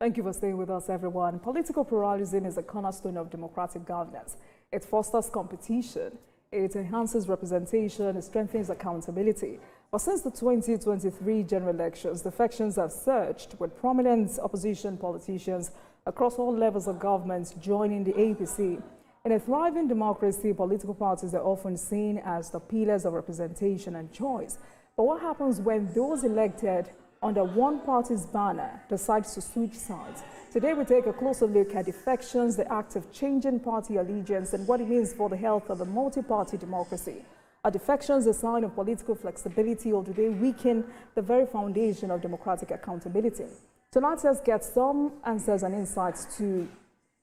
Thank you for staying with us, everyone. Political pluralism is a cornerstone of democratic governance. It fosters competition, it enhances representation, it strengthens accountability. But since the 2023 general elections, defections have surged, with prominent opposition politicians across all levels of government joining the APC. In a thriving democracy, political parties are often seen as the pillars of representation and choice. But what happens when those elected under one party's banner decides to switch sides? Today we take a closer look at defections, the act of changing party allegiance, and what it means for the health of a multi-party democracy. Are defections a sign of political flexibility, or do they weaken the very foundation of democratic accountability? Tonight, let's get some answers and insights to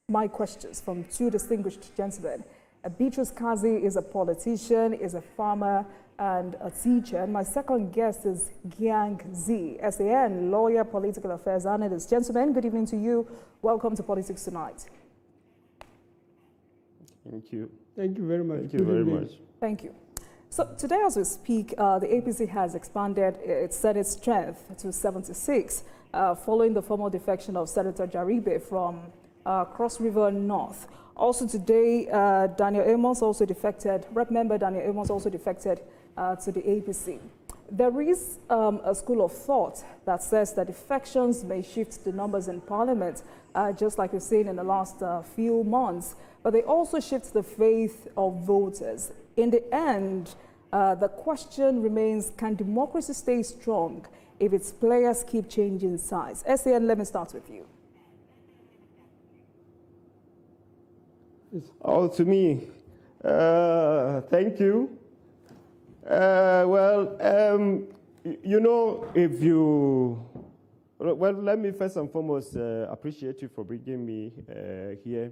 my questions from two distinguished gentlemen. Beatrice Kaze is a politician, is a farmer, and a teacher. And my second guest is Gyang, SAN, lawyer, political affairs analyst. Gentlemen, good evening to you. Welcome to Politics Tonight. Thank you. Thank you very much. Thank you very much. Thank you. So today, as we speak, the APC has expanded its Senate strength to 76, following the formal defection of Senator Jaribe from Cross River North. Also today, Daniel Amos also defected, Rep member Daniel Amos also defected to the APC. There is a school of thought that says that defections may shift the numbers in Parliament, just like we've seen in the last few months, but they also shift the faith of voters. In the end, the question remains, can democracy stay strong if its players keep changing sides? SAN, let me start with you. Oh, to me, thank you. You know, let me first and foremost appreciate you for bringing me here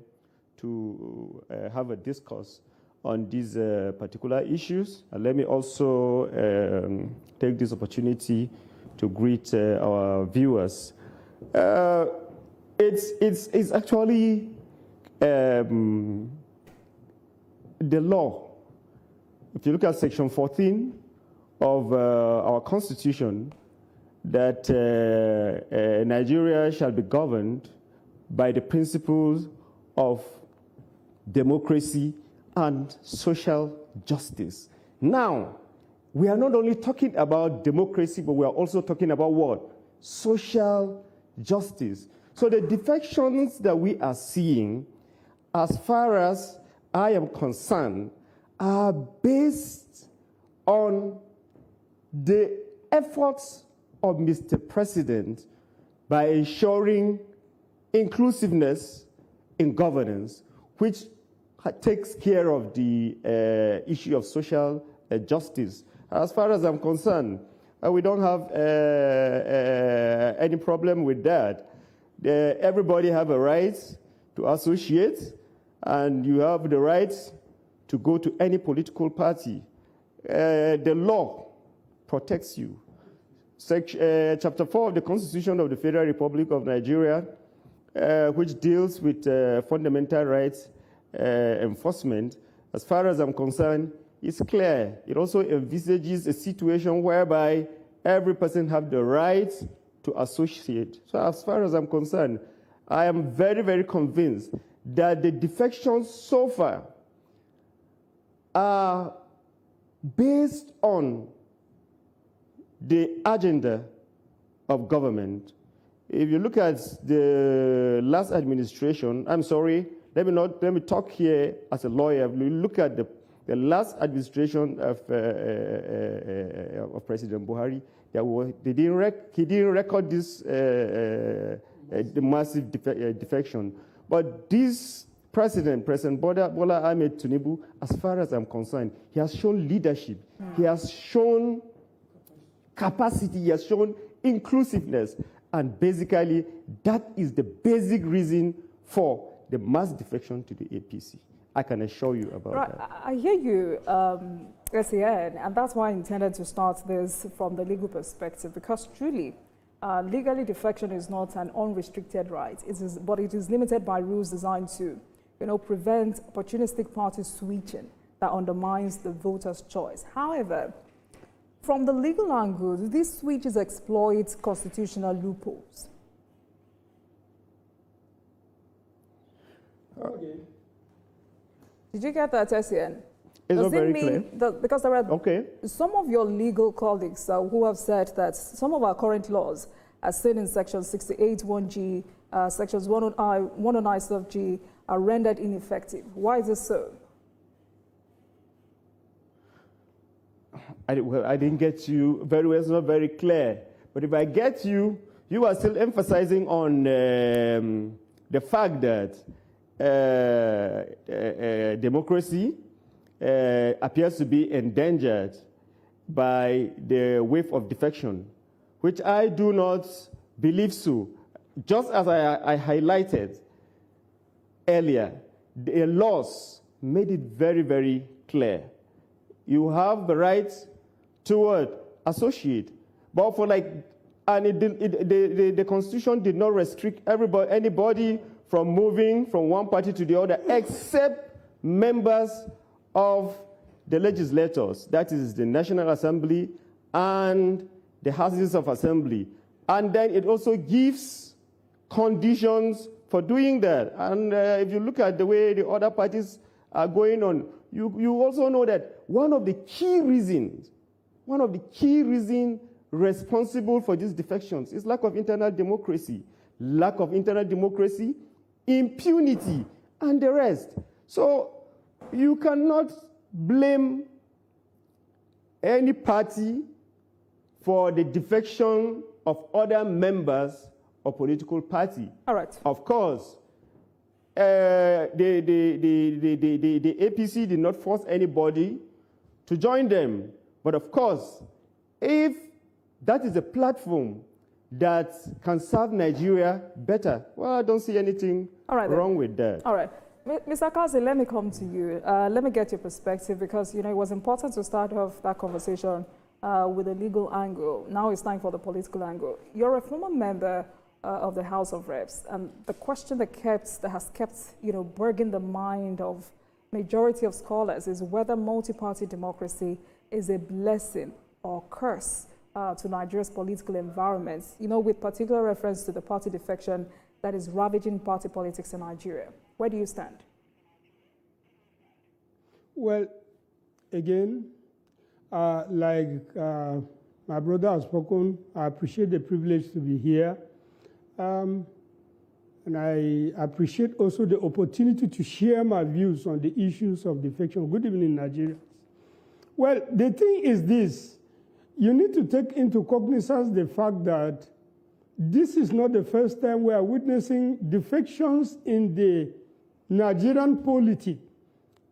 to have a discourse on these particular issues. And let me also take this opportunity to greet our viewers. It's actually the law. If you look at Section 14 of our Constitution, that Nigeria shall be governed by the principles of democracy and social justice. Now, we are not only talking about democracy, but we are also talking about what? Social justice. So the defections that we are seeing, as far as I am concerned, are based on the efforts of Mr. President by ensuring inclusiveness in governance, which takes care of the issue of social justice. As far as I'm concerned, we don't have any problem with that. Everybody have a right to associate, and you have the right to go to any political party. The law protects you. Chapter 4 of the Constitution of the Federal Republic of Nigeria, which deals with fundamental rights enforcement, as far as I'm concerned, is clear. It also envisages a situation whereby every person has the right to associate. So as far as I'm concerned, I am very, very convinced that the defections so far are based on the agenda of government. If you look at the last administration, I'm sorry, let me talk here as a lawyer. If you look at the last administration of President Buhari, he didn't record this the massive defection. But this President Bola Ahmed Tinubu, as far as I'm concerned, he has shown leadership. He has shown capacity. He has shown inclusiveness. And basically, that is the basic reason for the mass defection to the APC. I can assure you about that. I hear you, SAN, and that's why I intended to start this from the legal perspective, because truly, legally defection is not an unrestricted right. But it is limited by rules designed to, prevent opportunistic party switching that undermines the voter's choice. However, from the legal angle, do these switches exploit constitutional loopholes? Okay. Did you get that, Essien? It's Does not it very mean clear. that because there are Okay. some of your legal colleagues who have said that some of our current laws, as seen in Section 68 1G, Sections 109 sub G, are rendered ineffective. Why is this so? I didn't get you very well. It's not very clear. But if I get you, you are still emphasizing on the fact that democracy appears to be endangered by the wave of defection, which I do not believe so. Just as I highlighted earlier, the laws made it very, very clear. You have the right to associate, but for the Constitution did not restrict anybody from moving from one party to the other, except members of the legislators, that is the National Assembly and the Houses of Assembly. And then it also gives conditions for doing that. And if you look at the way the other parties are going on, you also know that one of the key reasons responsible for these defections is lack of internal democracy. Lack of internal democracy, impunity, and the rest. So you cannot blame any party for the defection of other members of political party. All right. Of course, the APC did not force anybody to join them. But of course, if that is a platform that can serve Nigeria better, well, I don't see anything wrong with that. All right. Mr. Kaze, let me come to you. Let me get your perspective because, it was important to start off that conversation with a legal angle. Now it's time for the political angle. You're a former member of the House of Reps, and the question that has kept, burgening the mind of majority of scholars is whether multi-party democracy is a blessing or curse to Nigeria's political environment, with particular reference to the party defection that is ravaging party politics in Nigeria. Where do you stand? Well, again, like my brother has spoken, I appreciate the privilege to be here. And I appreciate also the opportunity to share my views on the issues of defection. Good evening, Nigerians. Well, the thing is this. You need to take into cognizance the fact that this is not the first time we are witnessing defections in the Nigerian polity.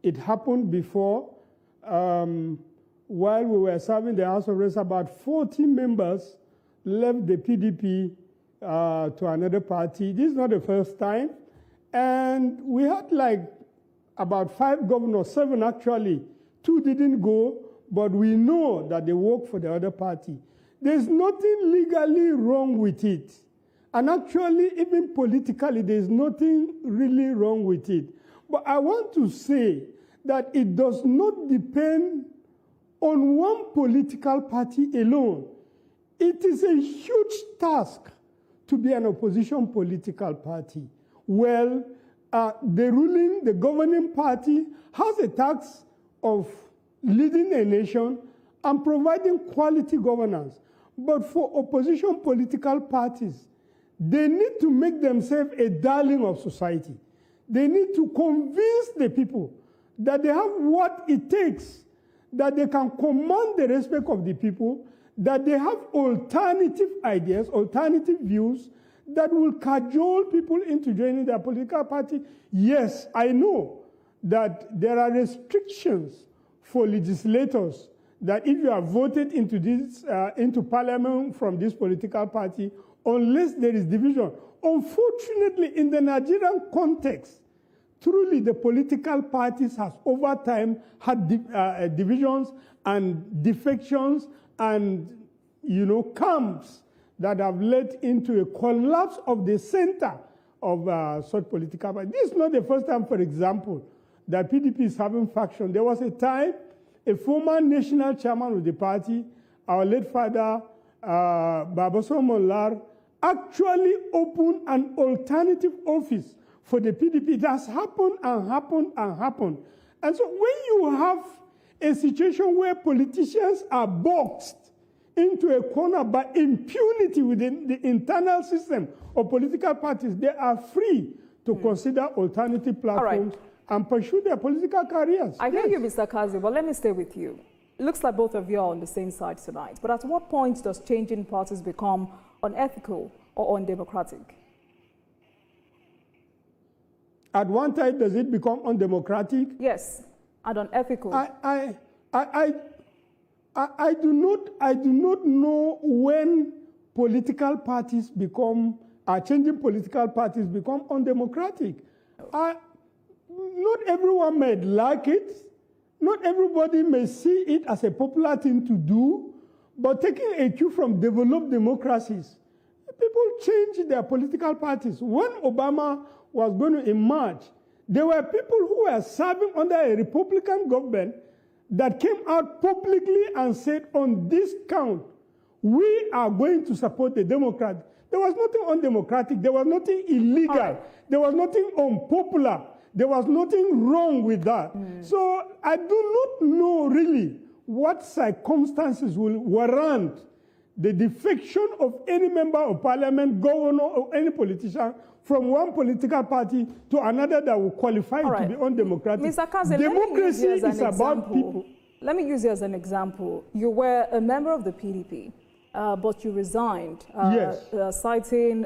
It happened before. While we were serving the House of Reps, about 40 members left the PDP to another party. This is not the first time. And we had about 5 governors, 7 actually. 2 didn't go, but we know that they work for the other party. There's nothing legally wrong with it. And actually, even politically, there's nothing really wrong with it. But I want to say that it does not depend on one political party alone. It is a huge task to be an opposition political party. Well, the governing party has a task of leading a nation and providing quality governance. But for opposition political parties, they need to make themselves a darling of society. They need to convince the people that they have what it takes, that they can command the respect of the people, that they have alternative ideas, alternative views that will cajole people into joining their political party. Yes, I know that there are restrictions for legislators that if you are voted into parliament from this political party, unless there is division. Unfortunately, in the Nigerian context, truly the political parties has over time had divisions and defections and camps that have led into a collapse of the center of such political parties. This is not the first time, for example, that PDP is having faction. There was a time a former national chairman of the party, our late father, Babaso Mollar, actually opened an alternative office for the PDP. It has happened and happened and happened. And so when you have a situation where politicians are boxed into a corner by impunity within the internal system of political parties, they are free to consider alternative platforms and pursue their political careers. I hear you, Mr. Kaze, but let me stay with you. It looks like both of you are on the same side tonight. But at what point does changing parties become unethical or undemocratic? At one time, does it become undemocratic? Yes, and unethical. I do not know when political parties become, changing political parties become undemocratic. Not everyone may like it. Not everybody may see it as a popular thing to do. But taking a cue from developed democracies, people change their political parties. When Obama was going to emerge, there were people who were serving under a Republican government that came out publicly and said, on this count, we are going to support the Democrats. There was nothing undemocratic. There was nothing illegal. There was nothing unpopular. There was nothing wrong with that. So I do not know really what circumstances will warrant the defection of any member of parliament, governor, or any politician from one political party to another that will qualify to be undemocratic. Mr. Kaze, democracy is about people. Let me use you as an example. You were a member of the PDP, but you resigned, citing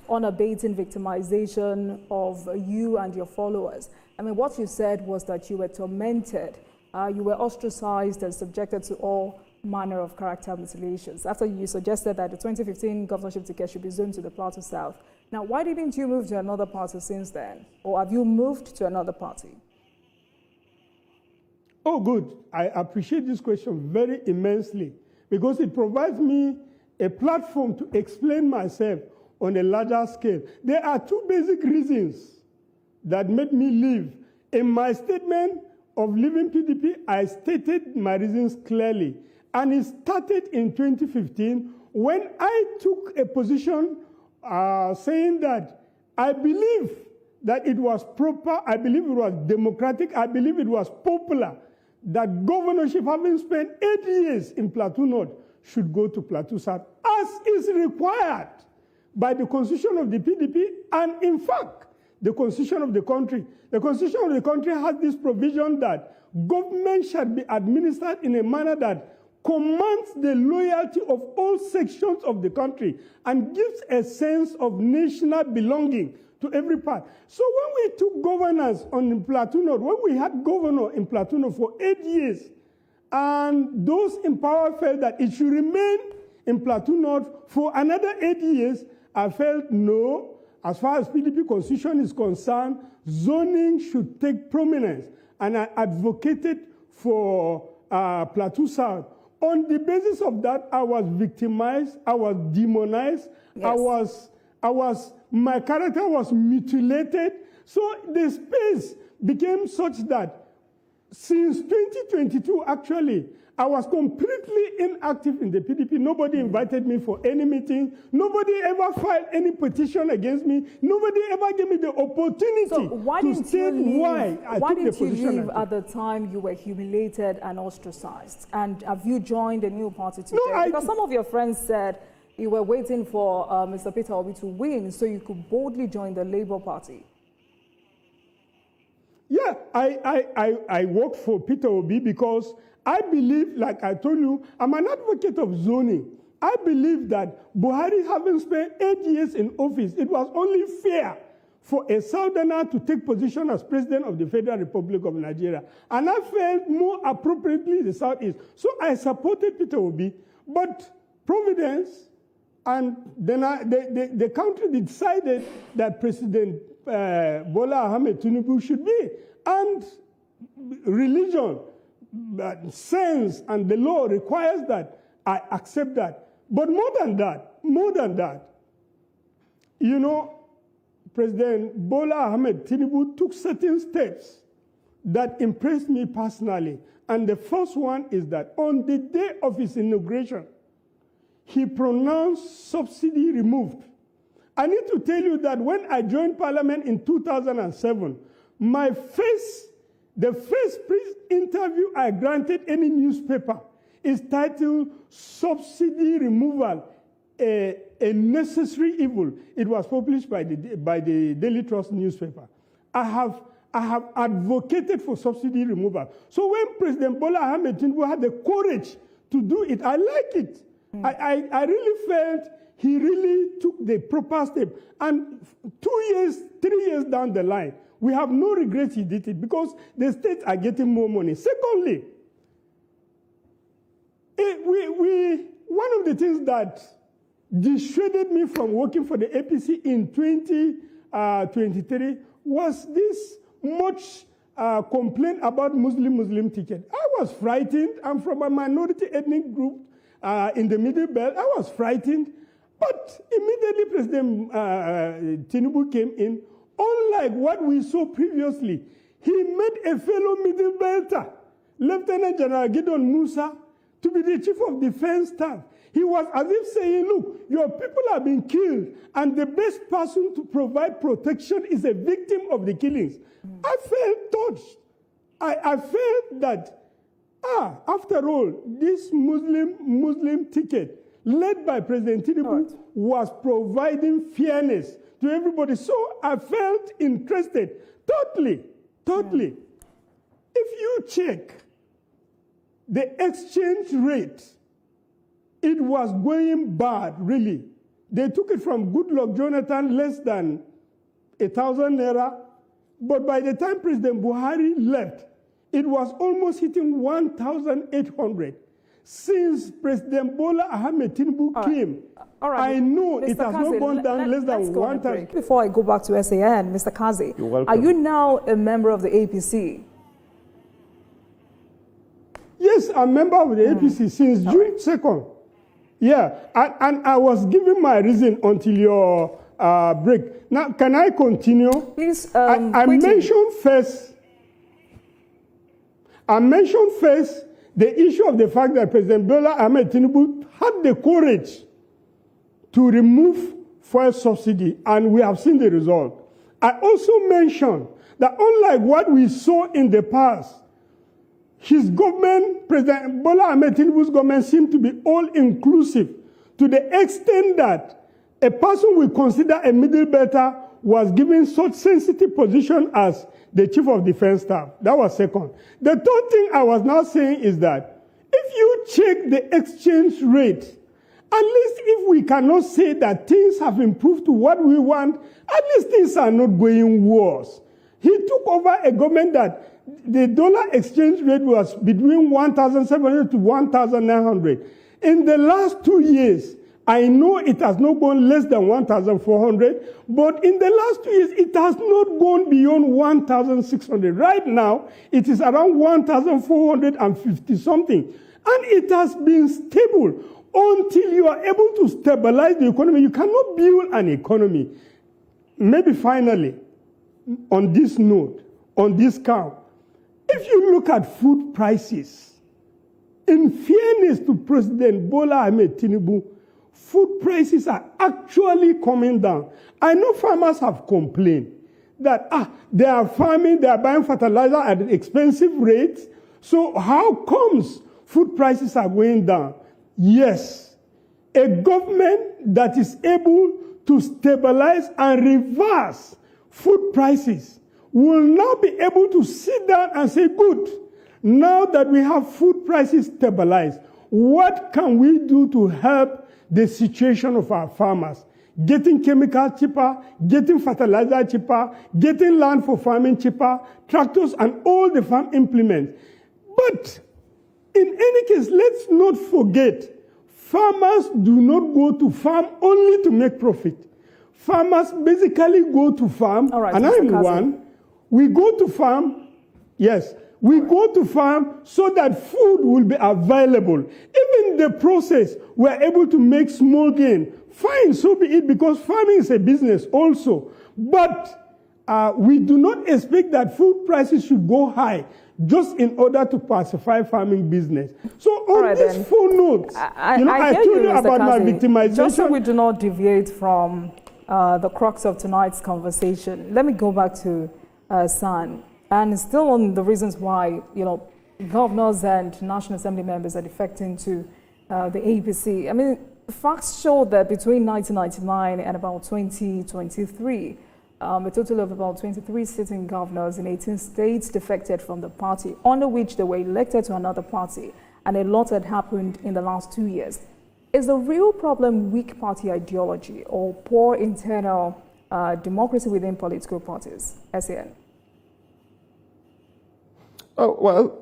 unabating victimization of you and your followers. I mean, what you said was that you were tormented, you were ostracized and subjected to all manner of character mutilations. After you suggested that the 2015 governorship ticket should be zoned to the Plateau South. Now, why didn't you move to another party since then? Or have you moved to another party? Oh, good. I appreciate this question very immensely because it provides me a platform to explain myself on a larger scale. There are two basic reasons that made me leave. In my statement of leaving PDP, I stated my reasons clearly. And it started in 2015 when I took a position saying that I believe that it was proper, I believe it was democratic, I believe it was popular, that governorship, having spent 8 years in Plateau North, should go to Plateau South, as is required by the constitution of the PDP and, in fact, the constitution of the country. The constitution of the country has this provision that government shall be administered in a manner that commands the loyalty of all sections of the country and gives a sense of national belonging to every part. So when we took governance on Plateau North, when we had governor in Plateau North for 8 years, and those in power felt that it should remain in Plateau North for another 8 years, I felt no, as far as PDP constitution is concerned, zoning should take prominence. And I advocated for Plateau South. On the basis of that, I was victimized, I was demonized, my character was mutilated. So the space became such that since 2022, actually, I was completely inactive in the PDP. Nobody invited me for any meeting. Nobody ever filed any petition against me. Nobody ever gave me the opportunity to state why I took the position. Why didn't you leave at the time you were humiliated and ostracized? And have you joined a new party today? Because some of your friends said you were waiting for Mr. Peter Obi to win so you could boldly join the Labour Party. Yeah, I worked for Peter Obi because I believe, like I told you, I'm an advocate of zoning. I believe that Buhari, having spent 8 years in office, it was only fair for a Southerner to take position as president of the Federal Republic of Nigeria. And I felt more appropriately the Southeast. So I supported Peter Obi, but Providence and then the country decided that President Bola Ahmed Tinubu should be. And religion, sense, and the law requires that. I accept that. But more than that, you know, President Bola Ahmed Tinubu took certain steps that impressed me personally. And the first one is that on the day of his inauguration, he pronounced subsidy removed. I need to tell you that when I joined Parliament in 2007, the first interview I granted any newspaper is titled "Subsidy Removal, a Necessary Evil." It was published by the Daily Trust newspaper. I have advocated for subsidy removal. So when President Bola Ahmed Tinubu had the courage to do it, I like it. I really felt he really took the proper step. And 2 years, 3 years down the line, we have no regret he did it because the states are getting more money. Secondly, one of the things that dissuaded me from working for the APC in 2023 was this much complaint about Muslim ticket. I was frightened. I'm from a minority ethnic group in the Middle Belt. I was frightened. But immediately President Tinubu came in. Unlike what we saw previously, he made a fellow Middle Belter, Lieutenant General Gideon Musa, to be the Chief of Defense Staff. He was as if saying, look, your people are being killed, and the best person to provide protection is a victim of the killings. I felt touched. I felt that, after all, this Muslim ticket, led by President Tinubu, was providing fairness to everybody. So I felt interested, totally. If you check the exchange rate, it was going bad, really. They took it from Goodluck Jonathan, less than 1,000 naira. But by the time President Buhari left, it was almost hitting 1,800. Since President Bola Ahmed Tinubu came, I know Mr. it has not gone down less than 1,000. Before I go back to SAN, Mr. Kaze, are you now a member of the APC? Yes, I'm a member of the APC since June 2nd. Yeah, and I was giving my reason until your break. Now, can I continue? Please, I mentioned first the issue of the fact that President Bola Ahmed Tinubu had the courage to remove fuel subsidy, and we have seen the result. I also mentioned that unlike what we saw in the past, his government, President Bola Ahmed Tinubu's government, seemed to be all-inclusive to the extent that a person we consider a middle belter was given such sensitive position as the Chief of Defense Staff. That was second. The third thing I was now saying is that if you check the exchange rate, at least if we cannot say that things have improved to what we want, at least things are not going worse. He took over a government that the dollar exchange rate was between 1,700 to 1,900. In the last 2 years, I know it has not gone less than 1,400, but in the last 2 years, it has not gone beyond 1,600. Right now, it is around 1,450 something. And it has been stable. Until you are able to stabilize the economy, you cannot build an economy. Maybe finally, on this note, on this count, if you look at food prices, in fairness to President Bola Ahmed Tinubu, food prices are actually coming down. I know farmers have complained that they are farming, they are buying fertilizer at expensive rates. So how comes food prices are going down? Yes, a government that is able to stabilize and reverse food prices will now be able to sit down and say, good, now that we have food prices stabilized, what can we do to help the situation of our farmers? Getting chemicals cheaper, getting fertilizer cheaper, getting land for farming cheaper, tractors and all the farm implements. But in any case, let's not forget, farmers do not go to farm only to make profit. Farmers basically go to farm, and I'm one. We go to farm, yes, we go to farm so that food will be available. If in the process we are able to make small gain, fine, so be it, because farming is a business also. But we do not expect that food prices should go high just in order to pacify farming business. So on this full note, I told you about my victimization. Just so we do not deviate from the crux of tonight's conversation. Let me go back to San, and still on the reasons why, governors and National Assembly members are defecting to the APC. I mean, facts show that between 1999 and about 2023, a total of about 23 sitting governors in 18 states defected from the party, under which they were elected to another party, and a lot had happened in the last 2 years. Is the real problem weak party ideology or poor internal democracy within political parties? SAN. Oh, well,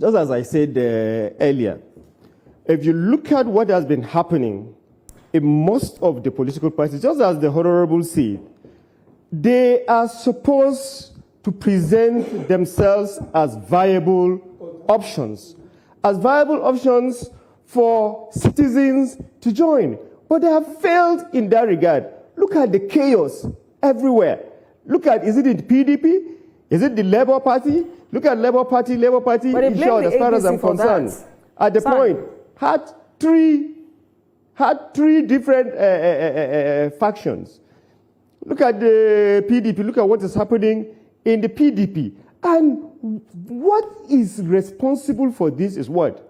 just as I said earlier, if you look at what has been happening in most of the political parties, just as the Honorable said, they are supposed to present themselves as viable options for citizens to join. But they have failed in that regard. Look at the chaos everywhere. Look at, is it in the PDP? Is it the Labour Party? Look at Labour Party, in short, as far as I'm concerned. At the point, had three different factions. Look at the PDP, look at what is happening in the PDP. And what is responsible for this is what?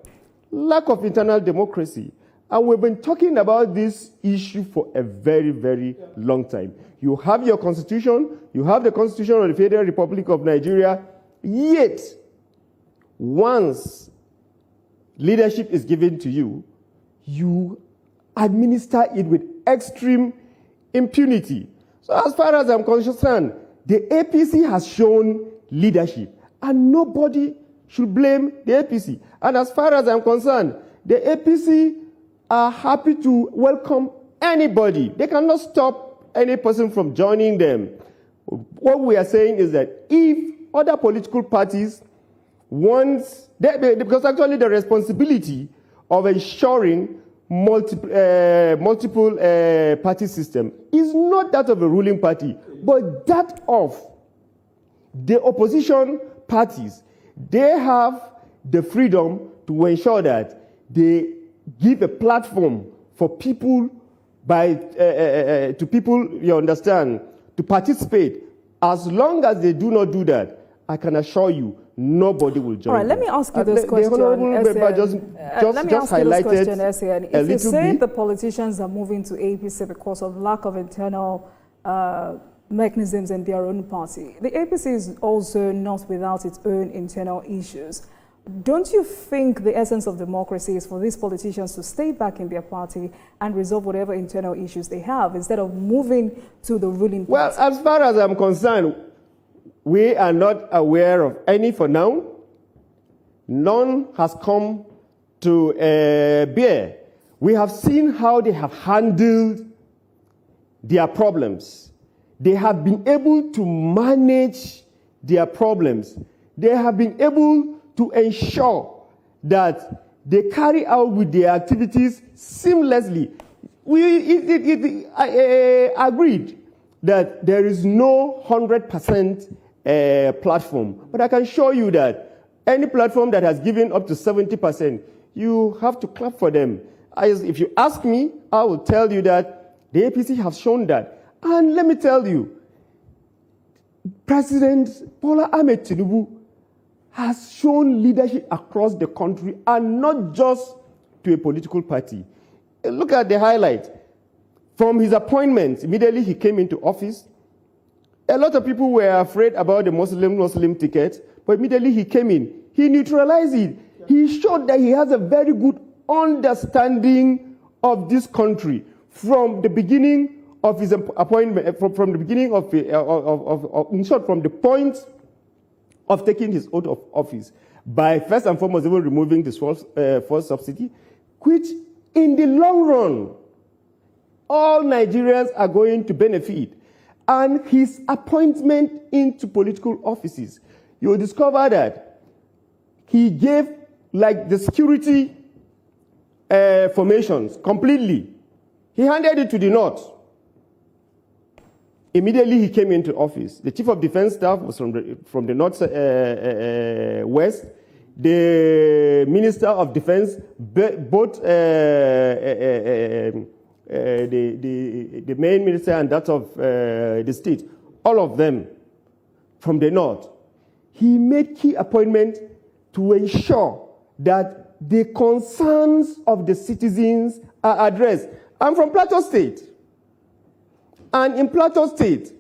Lack of internal democracy. And we've been talking about this issue for a very, very long time. You have your constitution, you have the Constitution of the Federal Republic of Nigeria, yet once leadership is given to you, you administer it with extreme impunity. So as far as I'm concerned, the APC has shown leadership, and nobody should blame the APC. And as far as I'm concerned, the APC are happy to welcome anybody. They cannot stop any person from joining them. What we are saying is that if other political parties want, because actually the responsibility of ensuring multiple party system is not that of a ruling party, but that of the opposition parties. They have the freedom to ensure that they give a platform for people to people, you understand, to participate. As long as they do not do that, I can assure you, nobody will join. All right, let me ask you this question. Let me ask you this question, SAN. If you say the politicians are moving to APC because of lack of internal mechanisms in their own party, the APC is also not without its own internal issues. Don't you think the essence of democracy is for these politicians to stay back in their party and resolve whatever internal issues they have instead of moving to the ruling party? Well, as far as I'm concerned, we are not aware of any for now. None has come to bear. We have seen how they have handled their problems. They have been able to manage their problems. They have been able to ensure that they carry out with their activities seamlessly. I agreed that there is no 100% platform, but I can show you that any platform that has given up to 70%, you have to clap for them. If you ask me, I will tell you that the APC has shown that. And let me tell you, President Bola Ahmed Tinubu has shown leadership across the country and not just to a political party. Look at the highlight. From his appointment, immediately he came into office, a lot of people were afraid about the Muslim ticket, but immediately he came in. He neutralized it. He showed that he has a very good understanding of this country from the beginning of his appointment, from the beginning of in short, from the point of taking his oath of office, by first and foremost even removing this fuel subsidy, which in the long run, all Nigerians are going to benefit. And his appointment into political offices, you will discover that he gave like the security formations completely. He handed it to the North. Immediately he came into office. The Chief of Defense Staff was from the North West. The Minister of Defense, both the main minister and that of the state, all of them from the north, he made key appointments to ensure that the concerns of the citizens are addressed. I'm from Plateau State. And in Plateau State,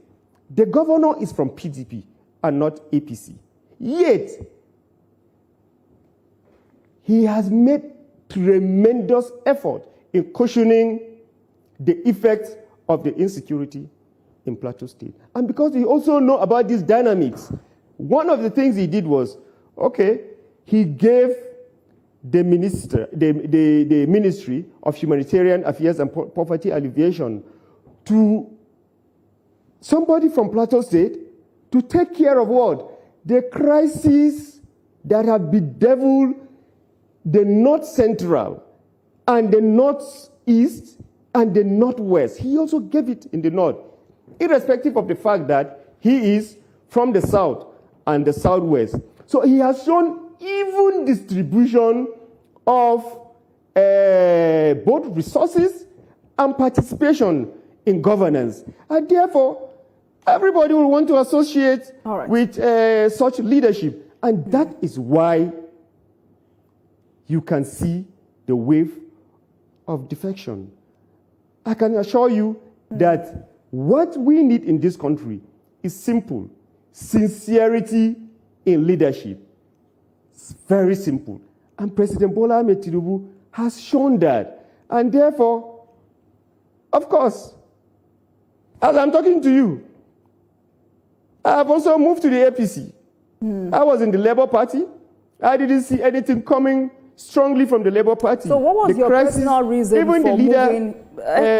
the governor is from PDP and not APC. Yet, he has made tremendous effort in cushioning the effects of the insecurity in Plateau State. And because he also know about these dynamics, one of the things he did was, okay, he gave the Ministry of Humanitarian Affairs and Poverty Alleviation to somebody from Plateau State to take care of what? The crises that have bedeviled the North Central and the Northeast and the Northwest. He also gave it in the North, irrespective of the fact that he is from the South and the Southwest. So he has shown even distribution of both resources and participation in governance. And therefore, everybody will want to associate with such leadership. And that is why you can see the wave of defection. I can assure you that what we need in this country is simple: sincerity in leadership. It's very simple. And President Bola Ahmed Tinubu has shown that. And therefore, of course, as I'm talking to you, I have also moved to the APC. I was in the Labour Party. I didn't see anything coming strongly from the Labour Party. So what was your personal reason even for the leader moving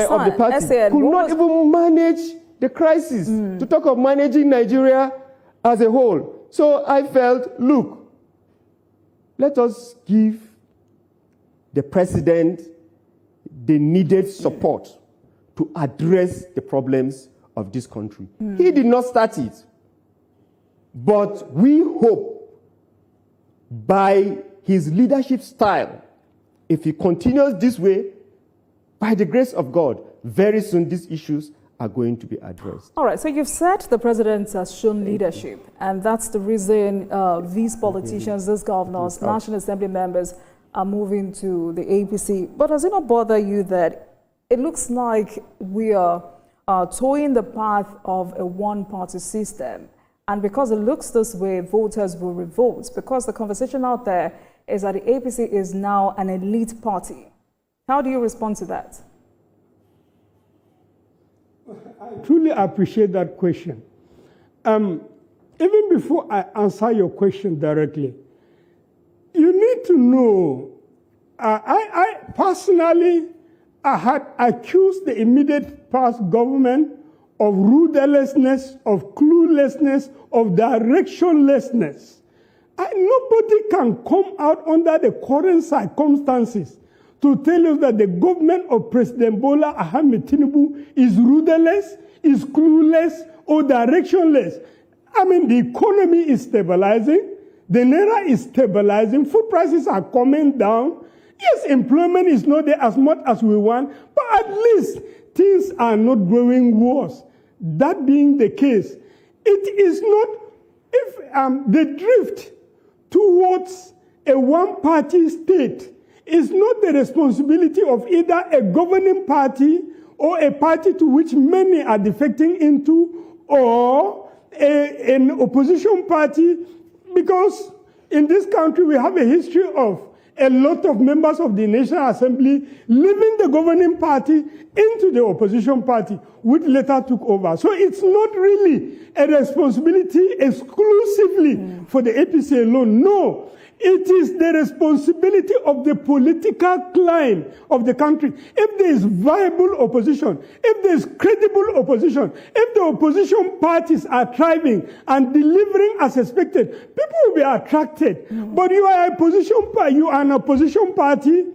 of the party could not even manage the crisis, to talk of managing Nigeria as a whole. So I felt, look, let us give the president the needed support to address the problems of this country. He did not start it, but we hope by his leadership style, if he continues this way, by the grace of God, very soon these issues are going to be addressed. All right, so you've said the president has shown leadership, and that's the reason these politicians, these governors, National Assembly members are moving to the APC. But does it not bother you that it looks like we are towing the path of a one-party system? And because it looks this way, voters will revolt, because the conversation out there is that the APC is now an elite party. How do you respond to that? I truly appreciate that question. Even before I answer your question directly, you need to know, I personally, I had accused the immediate past government of rudderlessness, of cluelessness, of directionlessness. Nobody can come out under the current circumstances to tell us that the government of President Bola Ahmed Tinubu is rudderless, is clueless, or directionless. I mean, the economy is stabilizing, the naira is stabilizing, food prices are coming down. Yes, employment is not there as much as we want, but at least things are not growing worse. That being the case, it is not, if the drift towards a one-party state is not the responsibility of either a governing party or a party to which many are defecting into, or an opposition party, because in this country we have a history of a lot of members of the National Assembly leaving the governing party into the opposition party, which later took over. So it's not really a responsibility exclusively for the APC alone. No, it is the responsibility of the political climate of the country. If there is viable opposition, if there is credible opposition, if the opposition parties are thriving and delivering as expected, people will be attracted. But you are an opposition party,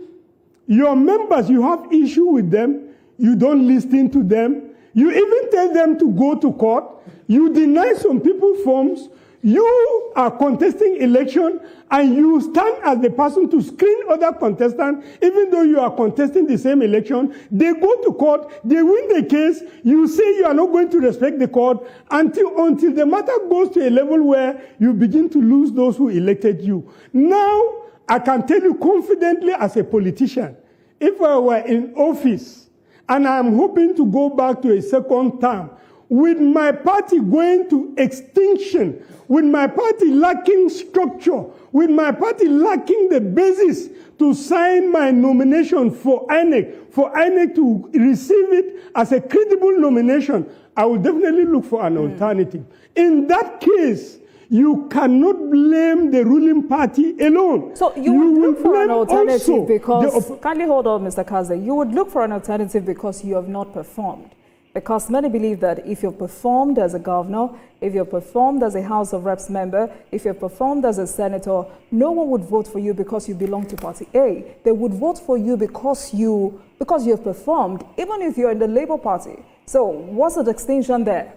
your members, you have issue with them, you don't listen to them, you even tell them to go to court, you deny some people forms, You are contesting election and you stand as the person to screen other contestants, even though you are contesting the same election. They go to court, they win the case, you say you are not going to respect the court until the matter goes to a level where you begin to lose those who elected you. Now, I can tell you confidently as a politician, if I were in office and I'm hoping to go back to a second term, with my party going to extinction, with my party lacking structure, with my party lacking the basis to sign my nomination for INEC to receive it as a credible nomination, I will definitely look for an alternative. In that case, you cannot blame the ruling party alone. So you would look for an alternative because, kindly hold on, Mr. Kaze, you would look for an alternative because you have not performed. Because many believe that if you've performed as a governor, if you've performed as a House of Reps member, if you've performed as a senator, no one would vote for you because you belong to Party A. They would vote for you because you've performed, even if you're in the Labour Party. So what's the distinction there?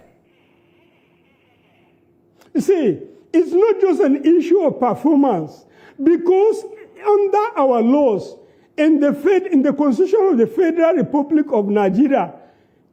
You see, it's not just an issue of performance, because under our laws, in the Constitution of the Federal Republic of Nigeria,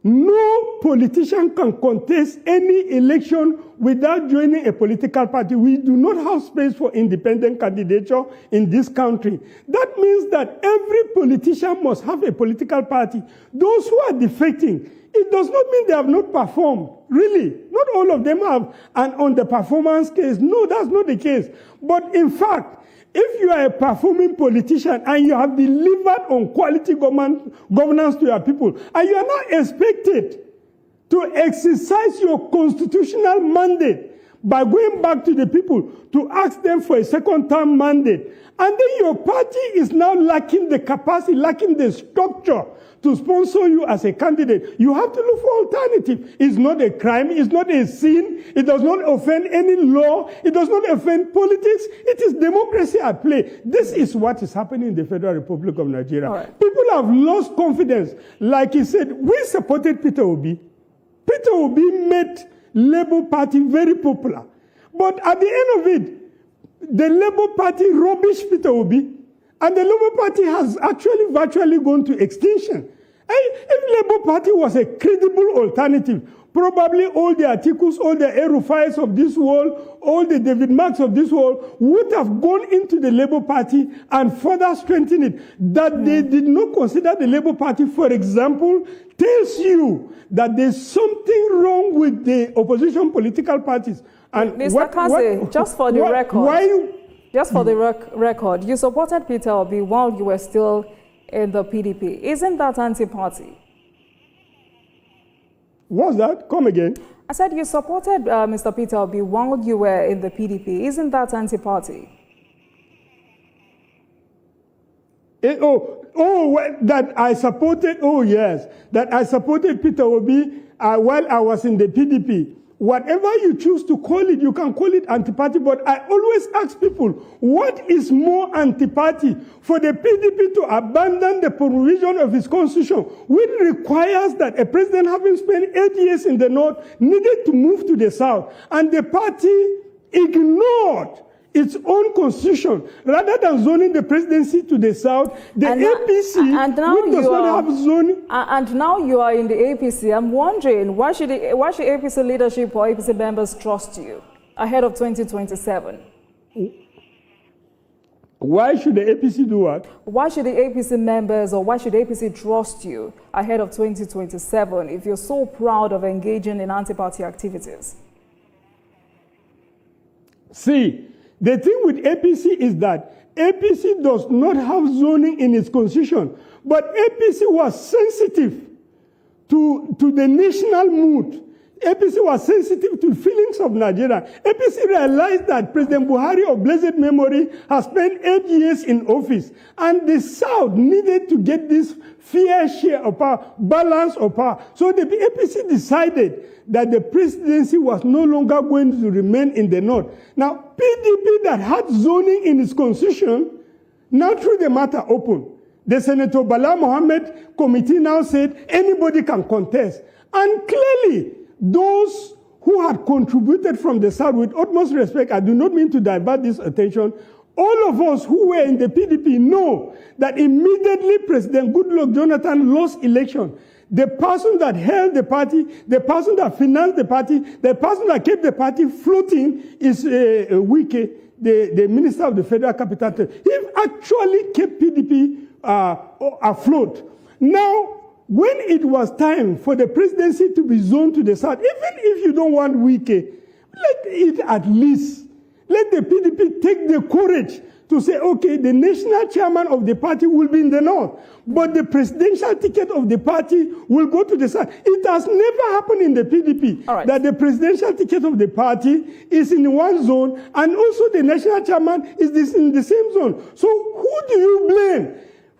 no politician can contest any election without joining a political party. We do not have space for independent candidature in this country. That means that every politician must have a political party. Those who are defecting, it does not mean they have not performed. Really, not all of them have an underperformance case. No, that's not the case. But in fact, if you are a performing politician and you have delivered on quality governance to your people, and you are not expected to exercise your constitutional mandate by going back to the people to ask them for a second-term mandate, and then your party is now lacking the capacity, lacking the structure to sponsor you as a candidate, you have to look for alternative. It's not a crime. It's not a sin. It does not offend any law. It does not offend politics. It is democracy at play. This is what is happening in the Federal Republic of Nigeria. Right. People have lost confidence. Like he said, we supported Peter Obi. Peter Obi made Labour Party very popular. But at the end of it, the Labour Party rubbished Peter Obi. And the Labour Party has actually virtually gone to extinction. If Labour Party was a credible alternative, probably all the articles, all the Erufais of this world, all the David Marks of this world would have gone into the Labour Party and further strengthened it. That they did not consider the Labour Party, for example, tells you that there's something wrong with the opposition political parties. And Mr. Kaze, just for the record. Just for the record, you supported Peter Obi while you were still in the PDP. Isn't that anti-party? What's that? Come again. I said you supported Mr. Peter Obi while you were in the PDP. Isn't that anti-party? That I supported, yes, that I supported Peter Obi while I was in the PDP. Whatever you choose to call it, you can call it anti-party, but I always ask people, what is more anti-party? For the PDP to abandon the provision of its constitution, which requires that a president having spent 8 years in the north needed to move to the south, and the party ignored its own constitution, rather than zoning the presidency to the south, the APC, which does not have zoning. And now you are in the APC. I'm wondering, why should APC leadership or APC members trust you ahead of 2027? Why should the APC do what? Why should the APC members or why should APC trust you ahead of 2027 if you're so proud of engaging in anti-party activities? See, the thing with APC is that APC does not have zoning in its constitution, but APC was sensitive to the national mood. APC was sensitive to feelings of Nigeria. APC realized that President Buhari of blessed memory has spent 8 years in office, and the South needed to get this fair share of power, balance of power. So the APC decided that the presidency was no longer going to remain in the North. Now, PDP that had zoning in its constitution now threw the matter open. The Senator Bala Mohammed committee now said anybody can contest. And clearly, those who had contributed from the South. With utmost respect, I do not mean to divert this attention. All of us who were in the PDP know that immediately President Goodluck Jonathan lost election, the person that held the party, the person that financed the party, the person that kept the party floating is Wike, the Minister of the Federal Capital Territory. He actually kept PDP afloat. Now, when it was time for the presidency to be zoned to the South, even if you don't want Wike, let it at least, let the PDP take the courage to say, okay, the national chairman of the party will be in the North, but the presidential ticket of the party will go to the South. It has never happened in the PDP that the presidential ticket of the party is in one zone and also the national chairman is in the same zone. So who do you blame?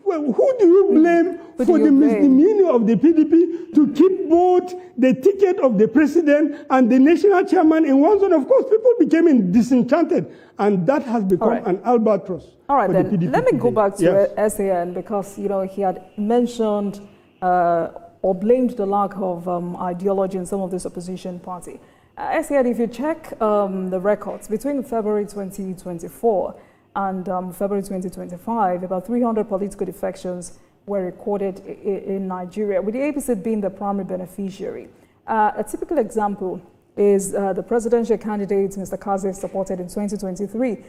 Well, who do you blame for the misdemeanor of the PDP to keep both the ticket of the president and the national chairman in one zone? Of course, people became disenchanted, and that has become an albatross. All right, then, the PDP let me go back to yes. SAN, because, you know, he had mentioned or blamed the lack of ideology in some of this opposition party. SAN, if you check the records, between February 2024 and February 2025, about 300 political defections were recorded in Nigeria, with the APC being the primary beneficiary. A typical example is the presidential candidate, Mr. Kaze, supported in 2023,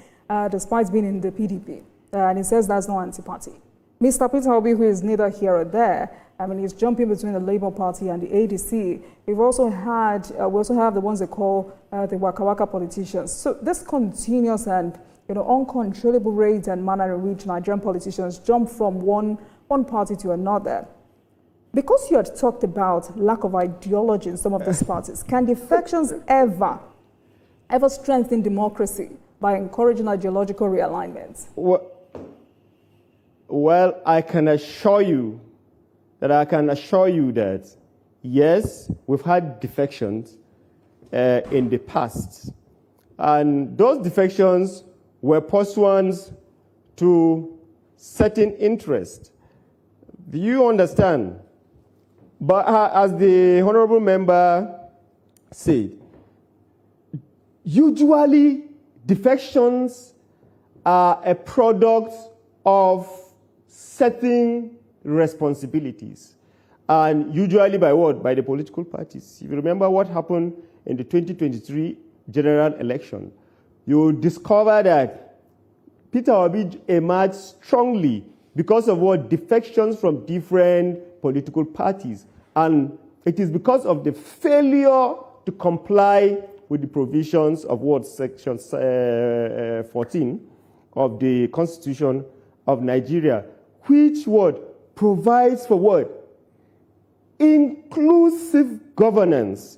despite being in the PDP. And he says that's no anti-party. Mr. Peter Obi, who is neither here or there, I mean, he's jumping between the Labour Party and the ADC. We've also had, we also have the ones they call the Waka Waka politicians. So this continuous and uncontrollable rate and manner in which Nigerian politicians jump from one party to another. Because you had talked about lack of ideology in some of these parties, can defections ever strengthen democracy by encouraging ideological realignment? Well, I can assure you that, yes, we've had defections in the past. And those defections were pursuant to certain interests. Do you understand? But as the honorable member said, usually defections are a product of certain responsibilities. And usually by what? By the political parties. If you remember what happened in the 2023 general election, you discover that Peter Obi emerged strongly because of what? Defections from different political parties. And it is because of the failure to comply with the provisions of what? Section 14 of the Constitution of Nigeria, which what? Provides for what? Inclusive governance.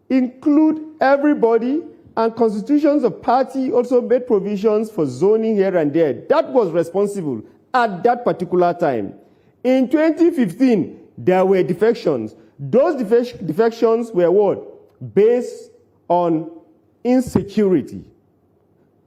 Include everybody, and constitutions of party also made provisions for zoning here and there. That was responsible at that particular time. In 2015, there were defections. Those defections were what? Based on insecurity.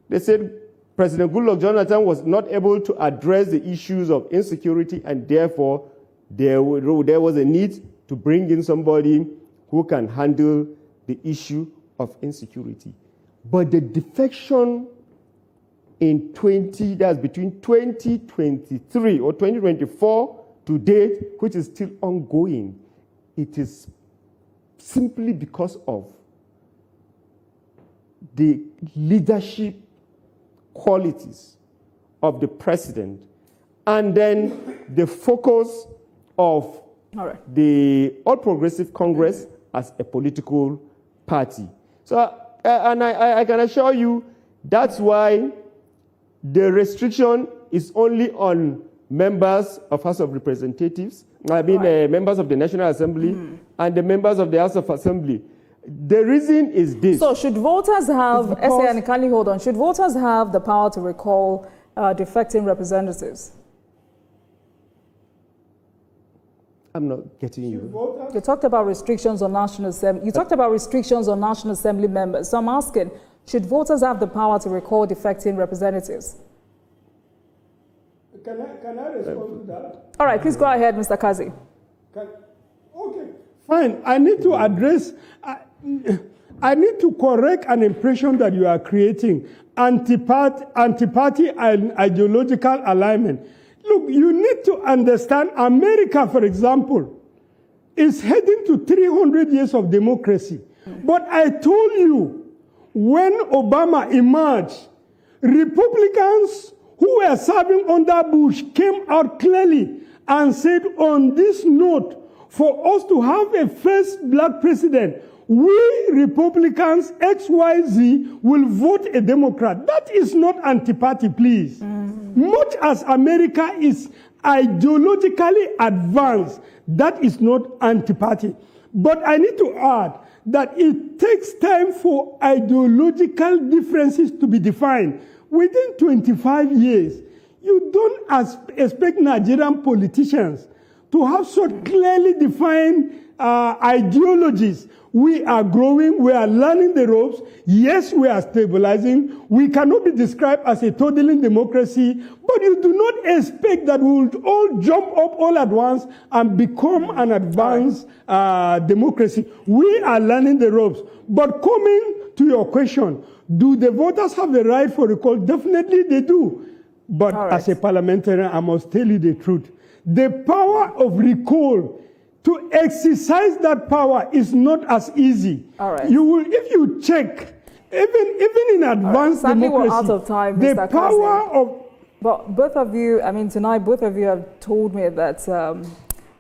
They said President Goodluck Jonathan was not able to address the issues of insecurity, and therefore there was a need to bring in somebody who can handle the issue of insecurity. But the defection in between 2023 or 2024 to date, which is still ongoing, it is simply because of the leadership qualities of the president, and then the focus of the All Progressive Congress as a political party. So, and I can assure you, that's why the restriction is only on members of House of Representatives, members of the National Assembly, and the members of the House of Assembly. The reason is this. So should voters have, should voters have the power to recall defecting representatives? I'm not getting you. You talked about restrictions on National Assembly. You talked about restrictions on National Assembly members. So I'm asking, should voters have the power to recall defecting representatives? Can I respond to that? All right, please go ahead, Mr. Kaze. Okay, fine. I need to address, I need to correct an impression that you are creating, anti-party and ideological alignment. Look, you need to understand America, for example, is heading to 300 years of democracy. But I told you, when Obama emerged, Republicans who were serving under Bush came out clearly and said, on this note, for us to have a first black president, we Republicans, XYZ, will vote a Democrat. That is not anti-party, please. Much as America is ideologically advanced, that is not anti-party. But I need to add that it takes time for ideological differences to be defined. Within 25 years, you don't expect Nigerian politicians to have such clearly defined ideologies. We are growing, we are learning the ropes. Yes, we are stabilizing. We cannot be described as a totaling democracy, but you do not expect that we will all jump up all at once and become an advanced democracy. We are learning the ropes. But coming to your question, do the voters have the right for recall? Definitely they do. But as a parliamentarian, I must tell you the truth. The power of recall, to exercise that power is not as easy. You will, if you check, even in advanced democracy, we're out of time, the Mr. power Kaze. of... But both of you, I mean, tonight, both of you have told me that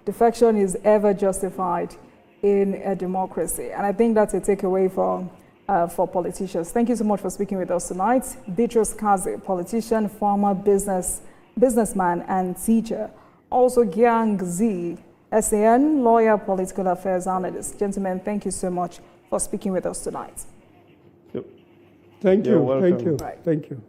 defection is ever justified in a democracy. And I think that's a takeaway for politicians. Thank you so much for speaking with us tonight. Beatrice Kaze, politician, former businessman, and teacher. Also, Gyang Z, SAN, lawyer, political affairs analyst. Gentlemen, thank you so much for speaking with us tonight. Thank you. You're welcome. Thank you. Right. Thank you.